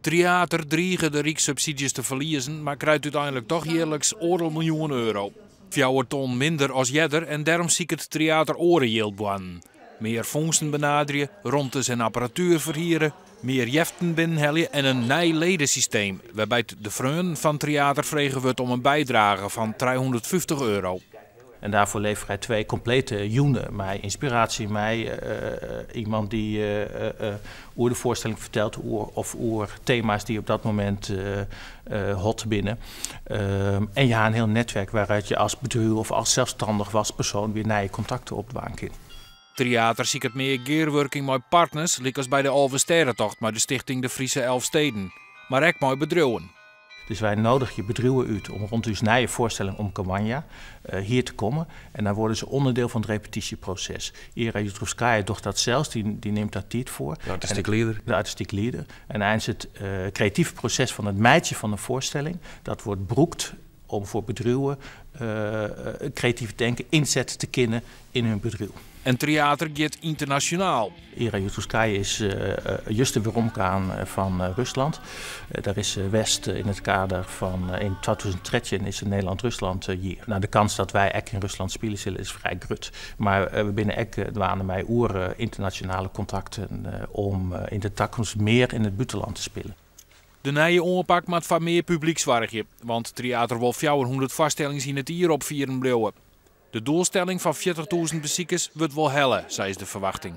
Theater dreigen de rijkssubsidies te verliezen, maar krijgt uiteindelijk toch jaarlijks €1 miljoen. 4 ton minder als jeder en daarom ziet het theater orenjild boan. Meer fondsen benaderen, rondtes en apparatuur verhieren, meer jeften binnenhellen en een nieuw ledensysteem, waarbij de vrienden van het theater vregen wordt om een bijdrage van €350. En daarvoor leveren wij 2 complete joenen. Mij inspiratie, mij iemand die oer de voorstelling vertelt of oer thema's die op dat moment hot binnen. En ja, een heel netwerk waaruit je als bedrijf of als zelfstandig als persoon weer nieuwe contacten opdwaan kunt. Theater ziet het meer gearworking met partners, als bij de Alve-Sterrentocht met de stichting De Friese Elfsteden. Maar ook met bedrijven. Dus wij nodigen je bedrijven uit om rond uw nieuwe voorstelling om Campagna hier te komen. En dan worden ze onderdeel van het repetitieproces. Ira Jutrovskaya doet dat zelfs, die neemt daar tijd voor. De artistiek leider. De artistiek leider. En eind het creatieve proces van het meidje van een voorstelling, dat wordt broekt om voor bedrijven creatief denken inzet te kennen in hun bedrijf. En theater gaat internationaal. Ira Jutrovskaya is juist de weeromgaan van Rusland. Daar is West in het kader van in 2013 is Nederland-Rusland hier. Nou, de kans dat wij ook in Rusland spelen zullen is vrij groot. Maar we binnen ook dwanen mij internationale contacten om in de toekomst meer in het buitenland te spelen. De nieuwe onpak maakt van meer publiek zwargje, want het theater wil 400 vaststellingen in het hier op vieren blijven. De doelstelling van 40.000 bezoekers wordt wel helle, zei de verwachting.